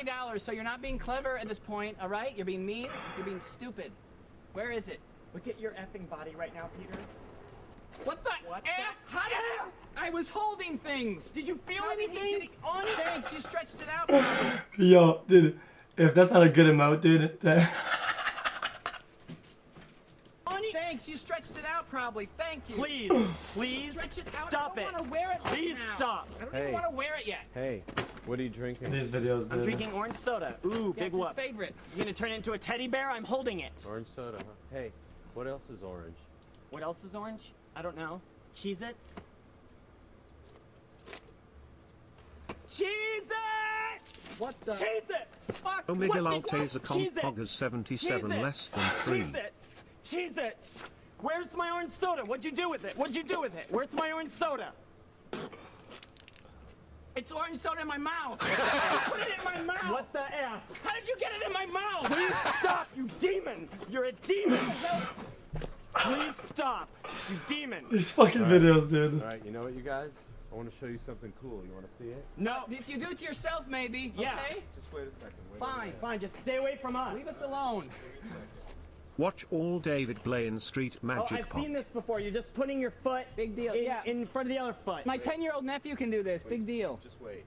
$28, so you're not being clever at this point, all right? You're being mean. You're being stupid. Where is it? Look at your effing body right now, Peter. What the F? How did I was holding things. Did you feel anything on it? Thanks, you stretched it out. Yo, dude, if that's not a good emote, dude, that... Thanks, you stretched it out probably. Thank you. Please, Stretch it out. stop it. I don't want to wear it Please now. stop. I don't even want to wear it yet. Hey, what are you drinking? These videos, dude. I'm drinking orange soda. Ooh, Yeah, big it's his whoop. favorite. You're gonna turn it into a teddy bear? I'm holding it. Orange soda, huh? Hey, what else is orange? What else is orange? I don't know. Cheez-Its? Cheez-Its! What the? Cheez-Its! Fuck. Omega What? Alteza comp Cheez-Its! poggers 77 Cheez-Its! less than 3. Cheez-Its! Cheez-Its! Where's my orange soda? What'd you do with it? What'd you do with it? Where's my orange soda? It's orange soda in my mouth. Put it in my mouth. What the F? How did you get it in my mouth? Please stop, you demon! You're a demon! Please stop, you demon! These fucking videos, dude. Alright, you know what, you guys? I want to show you something cool. You want to see it? No! If you do it to yourself, maybe. Yeah. Okay? Just wait a second. Wait Fine. Fine, just stay away from us. Leave us alone. Watch all David Blaine Street Oh, Magic I've Pop. seen this before. You're just putting your foot Big deal. in, Yeah. in front of the other foot. My 10-year-old nephew can do this. Big deal. Just wait.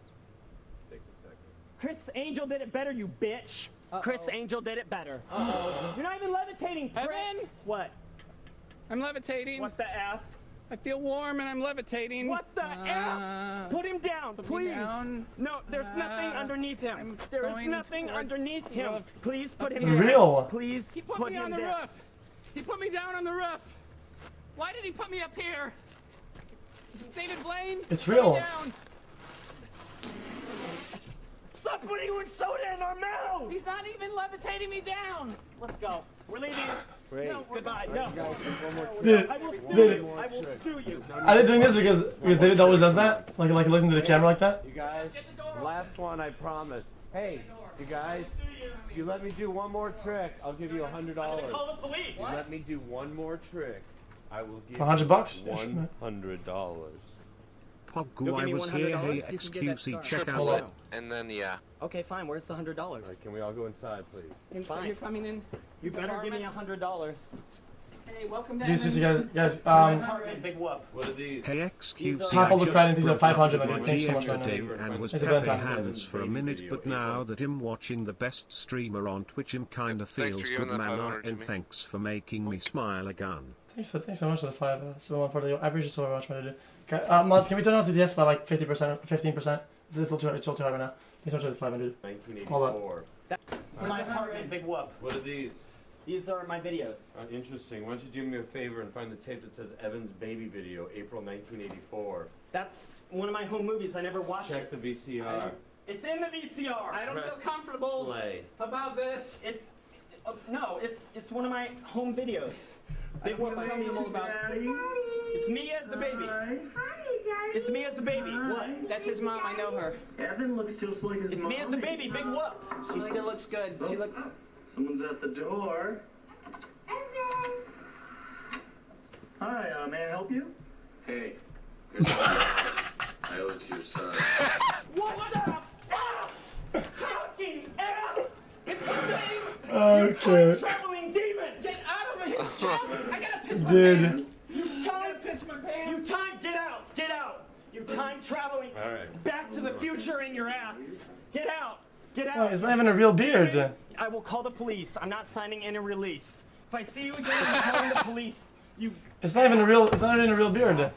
Takes a second. Chris Angel did it better, you bitch. Chris Angel did it better. You're not even levitating, prick. Evan? What? I'm levitating. What the F? I feel warm and I'm levitating. What the F? Put him down, me please. down. No, there's nothing underneath him. I'm There is going nothing toward underneath the him. roof. Please put him Be down. real. Please He put me him on the down. roof. He put me down on the roof. Why did he put me up here? David Blaine? It's put me real. down. Stop putting orange soda in our mouth! He's not even levitating me down. Let's go. We're leaving. Wait. No, Goodbye. No. One more trick. Dude, I will sue Dude. you. I will sue you. are they doing this because David always does that? Like he looks into the camera like that? You guys, last one, I promise. Hey, you guys, if you let me do one more trick, I'll give you $100. I'm gonna call the police. If you let me do one more trick, I will give For $100? you $100. Poggu, You'll I give me was here. Hey, $100? You can get that xQc, star. check Hold out. up. And then, yeah. Okay, fine. Where's the $100? All right, can we all go inside, please? And so Fine. you're coming in. You better give me $100. Hey, welcome to Dude, seriously, Evans. guys, Big whoop. What are these? Hey, xQc, Hop I on the just credit, these are broke 500, out man. my Thanks so DM much, man. today and was It's a pepping bad time. hands for a minute, but now that I'm watching the best streamer on Twitch, I'm kinda Thanks for feels giving good, that man, 500 to and me. thanks for making me smile again. Thanks so much for the 714. I appreciate so much, my dude. Okay, mods, can we turn off the DS by like 50%, 15%? It's still too high right now. Thanks so much for the 5, my dude. 1984. For my apartment, big whoop. What are these? These are my videos. Interesting. Why don't you do me a favor and find the tape that says Evan's Baby Video, April 1984. That's one of my home movies. I never watched Check it. the VCR. It's in the VCR. I don't Press feel comfortable Play. about this. It's no. It's one of my home videos. Big whoop. I see comfortable about It's me as the baby. Hi, Daddy. It's me as the baby. What? That's his mom. I know her. Evan looks just like his It's mom. me as the baby. Big whoop. She still looks good. She look. Someone's at the door. Evan. Hi, may I help you? Hey, here's I owe it to your son. What the fuck? Fucking F! It's the same. Okay. Traveling demon! Get out of his children. I gotta piss my Dude. pants. You I time, gotta piss my pants. you time, get out, get out! You time traveling All right. back to the future in your ass. Get out, get Oh, out. it's not even a real beard. I will call the police. I'm not signing in a release. If I see you again, I'm calling the police. You. It's not even a real beard. That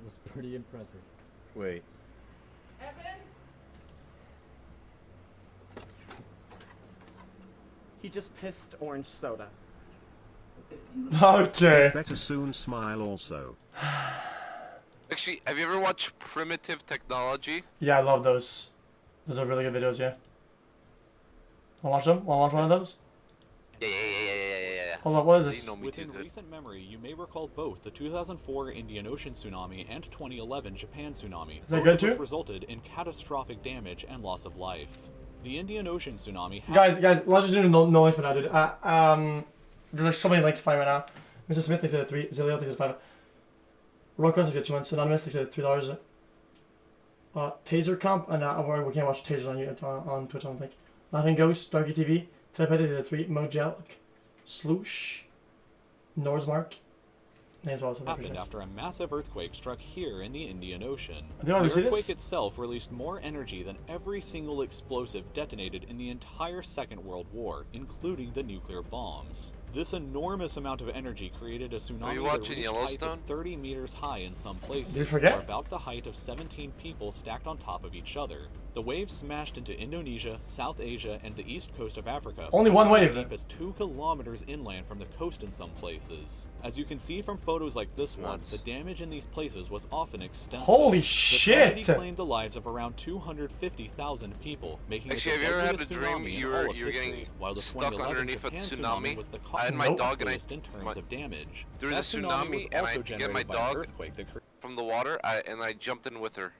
was pretty impressive. Wait. Evan. He just pissed orange soda. Okay. Better soon smile also. Actually, have you ever watched Primitive Technology? Yeah, I love those. Those are really good videos, yeah. Wanna watch them? Wanna watch one of those? Yeah. Hold on, what is You this? know me too Within good. recent memory, you may recall both the 2004 Indian Ocean tsunami and 2011 Japan tsunami, Is that both good of which too? resulted in catastrophic damage and loss of life. The Indian Ocean tsunami Guys, let's just do no noise for now, dude. There's like so many links flying right now. Mr. Smith thinks at 3, Zilio thinks at 5. Roycross thinks at 2 months, Tsunamis thinks at $3. Taser Comp, we can't watch Tasers on Twitch, I don't think. Laughing Ghost, Darky TV, Telepathy to the Tweet, Mojelk, Sloosh, Norsmark. Names also happened after a massive earthquake struck here in the Indian Ocean. Do The you want to see earthquake this? itself released more energy than every single explosive detonated in the entire Second World War, including the nuclear bombs. This enormous amount of energy created a tsunami that watching reached heights Yellowstone? of 30 meters high in some places, Did you forget? or about the height of 17 people stacked on top of each other. The waves smashed into Indonesia, South Asia, and the east coast of Africa. Only one wave. As deep as 2 kilometers inland from the coast in some places. As you can see from photos like this one, the damage in these places was often extensive. Holy The shit! tragedy claimed the lives of around 250,000 people, making Actually, it the have you ever had a deadliest dream tsunami in you all were of history, getting while the stuck 2011 underneath a Japan tsunami? was the I had my dog and in terms of damage. There was That a tsunami was tsunami, and I also had to get generated my by an dog earthquake that from the water, and I jumped in with her.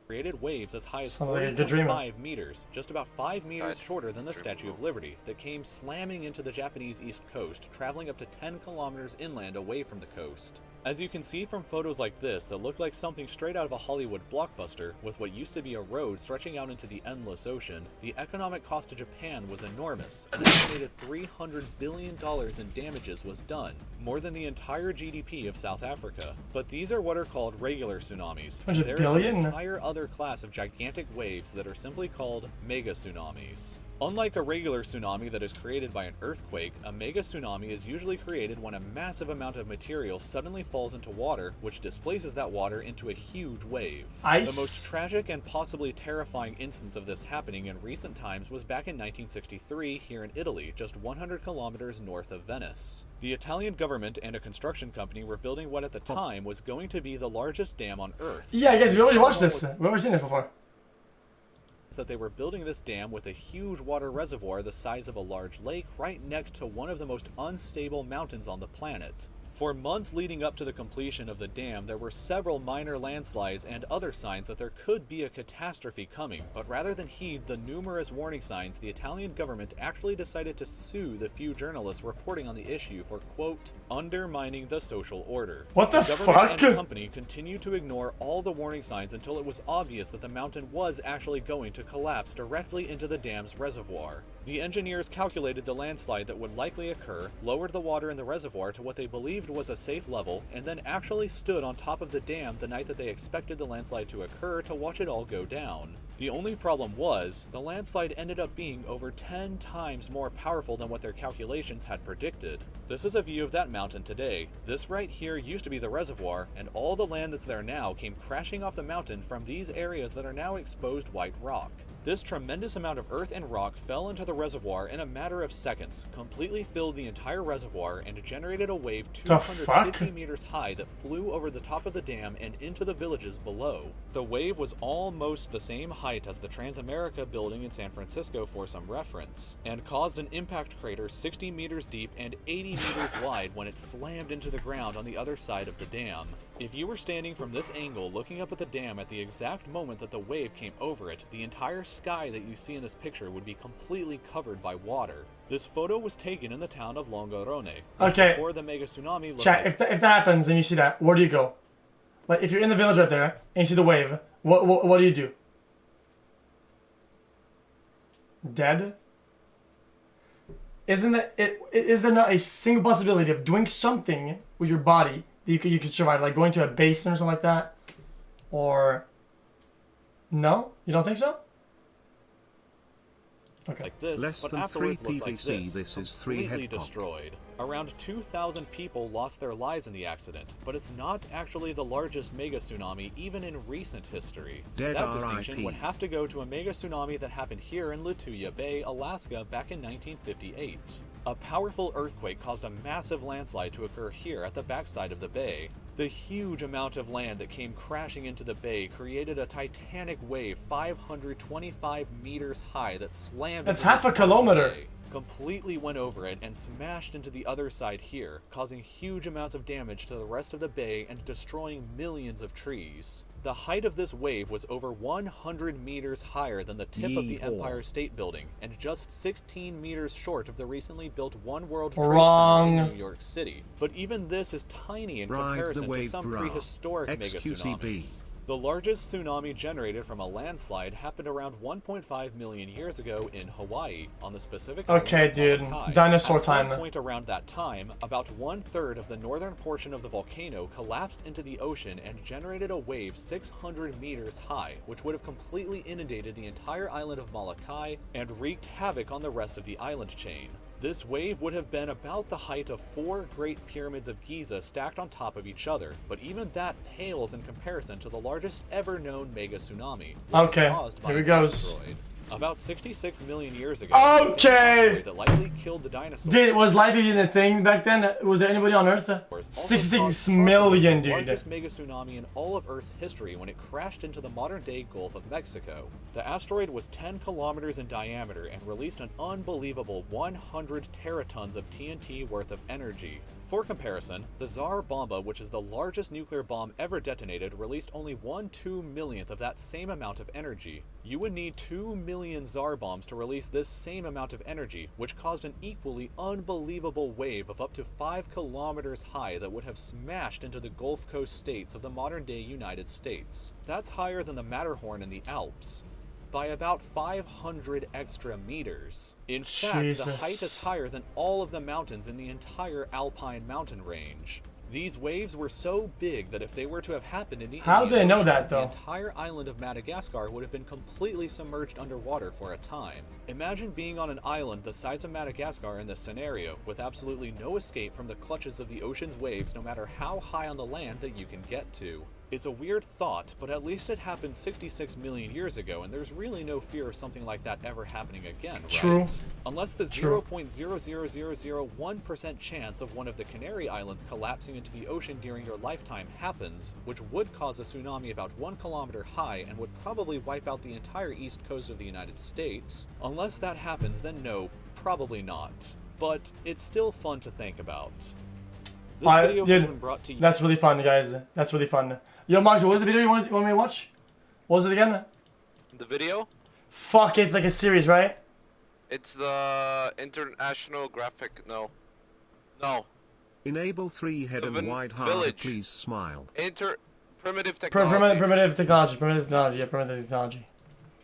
created waves as high as Sounds like a good dreamer. 4.5 meters, just about 5 meters shorter than the Statue of Liberty, that came slamming into the Japanese east coast, traveling up to 10 kilometers inland away from the coast. As you can see from photos like this that look like something straight out of a Hollywood blockbuster, with what used to be a road stretching out into the endless ocean, the economic cost to Japan was enormous. An estimated $300 billion in damages was done, more than the entire GDP of South Africa. But these are what are called regular tsunamis. 100 There is billion? an entire other class of gigantic waves that are simply called mega tsunamis. Unlike a regular tsunami that is created by an earthquake, a mega tsunami is usually created when a massive amount of material suddenly falls into water, which displaces that water into a huge wave. Ice? The most tragic and possibly terrifying instance of this happening in recent times was back in 1963 here in Italy, just 100 kilometers north of Venice. The Italian government and a construction company were building what at the time was going to be the largest dam on Earth. Yeah, guys, we already watched this. We've already seen this before. That they were building this dam with a huge water reservoir the size of a large lake right next to one of the most unstable mountains on the planet. For months leading up to the completion of the dam, there were several minor landslides and other signs that there could be a catastrophe coming, but rather than heed the numerous warning signs, the Italian government actually decided to sue the few journalists reporting on the issue for, quote, undermining the social order. What the government fuck? and the company continued to ignore all the warning signs until it was obvious that the mountain was actually going to collapse directly into the dam's reservoir. The engineers calculated the landslide that would likely occur, lowered the water in the reservoir to what they believed was a safe level, and then actually stood on top of the dam the night that they expected the landslide to occur to watch it all go down. The only problem was, the landslide ended up being over 10 times more powerful than what their calculations had predicted. This is a view of that mountain today. This right here used to be the reservoir, and all the land that's there now came crashing off the mountain from these areas that are now exposed white rock. This tremendous amount of earth and rock fell into the reservoir in a matter of seconds, completely filled the entire reservoir, and generated a wave 250 meters high that flew over the top of the dam and into the villages below. The wave was almost the same height as the Transamerica building in San Francisco for some reference, and caused an impact crater 60 meters deep and 80 meters wide when it slammed into the ground on the other side of the dam. If you were standing from this angle looking up at the dam at the exact moment that the wave came over it, the entire sky that you see in this picture would be completely covered by water. This photo was taken in the town of Longarone. Okay. Before the mega tsunami. Chat, if that happens and you see that, where do you go? Like, if you're in the village right there and you see the wave, what do you do? Dead? Is there not a single possibility of doing something with your body that you could survive, like going to a basin or something like that? Or no? You don't think so? Okay. Like this, Less but than 3 afterwards looked like PVC, this is 3 completely head pop. destroyed. Around 2,000 people lost their lives in the accident, but it's not actually the largest mega tsunami even in recent history. Dead That distinction RIP. would have to go to a mega tsunami that happened here in Lituya Bay, Alaska back in 1958. A powerful earthquake caused a massive landslide to occur here at the backside of the bay. The huge amount of land that came crashing into the bay created a titanic wave 525 meters high that slammed That's into half the a kilometer. bay. completely went over it and smashed into the other side here, causing huge amounts of damage to the rest of the bay and destroying millions of trees. The height of this wave was over 100 meters higher than the tip of the Empire State Building, and just 16 meters short of the recently built One World Trade Center in New York City. But even this is tiny in comparison to some prehistoric mega tsunamis. The largest tsunami generated from a landslide happened around 1.5 million years ago in Hawaii, on the Pacific island of Molokai. Dinosaur time. At some point around that time, about 1/3 of the northern portion of the volcano collapsed into the ocean and generated a wave 600 meters high, which would have completely inundated the entire island of Molokai and wreaked havoc on the rest of the island chain. This wave would have been about the height of 4 Great Pyramids of Giza stacked on top of each other, but even that pales in comparison to the largest ever known mega tsunami, which was caused by an asteroid. About 66 million years ago, that likely killed the dinosaurs. Was life even a thing back then? Was there anybody on Earth? 66 million, dude. The largest mega tsunami in all of Earth's history when it crashed into the modern-day Gulf of Mexico. The asteroid was 10 kilometers in diameter and released an unbelievable 100 teratons of TNT worth of energy. For comparison, the Tsar Bomba, which is the largest nuclear bomb ever detonated, released only 1/2 of that same amount of energy. You would need 2 million Tsar bombs to release this same amount of energy, which caused an equally unbelievable wave of up to 5 kilometers high that would have smashed into the Gulf Coast states of the modern-day United States. That's higher than the Matterhorn in the Alps, by about 500 extra meters. In fact, the height is higher than all of the mountains in the entire Alpine mountain range. These waves were so big that if they were to have happened in the How do they know that, though? The entire island of Madagascar would have been completely submerged underwater for a time. Imagine being on an island the size of Madagascar in this scenario, with absolutely no escape from the clutches of the ocean's waves no matter how high on the land that you can get to. It's a weird thought, but at least it happened 66 million years ago, and there's really no fear of something like that ever happening again, right? True. Unless the 0.00001% chance of one of the Canary Islands collapsing into the ocean during your lifetime happens, which would cause a tsunami about 1 kilometer high and would probably wipe out the entire east coast of the United States. Unless that happens, then no, probably not. But it's still fun to think about. This video has been brought to you. That's really fun, guys. That's really fun. Yo, Max, what was the video you want me to watch? What was it again? The video? Fuck, it's like a series, right? It's the International Graphic... No. Enable 3-head and wide heart, please smile. Primitive technology. Primitive technology. Primitive technology. Yeah, primitive technology.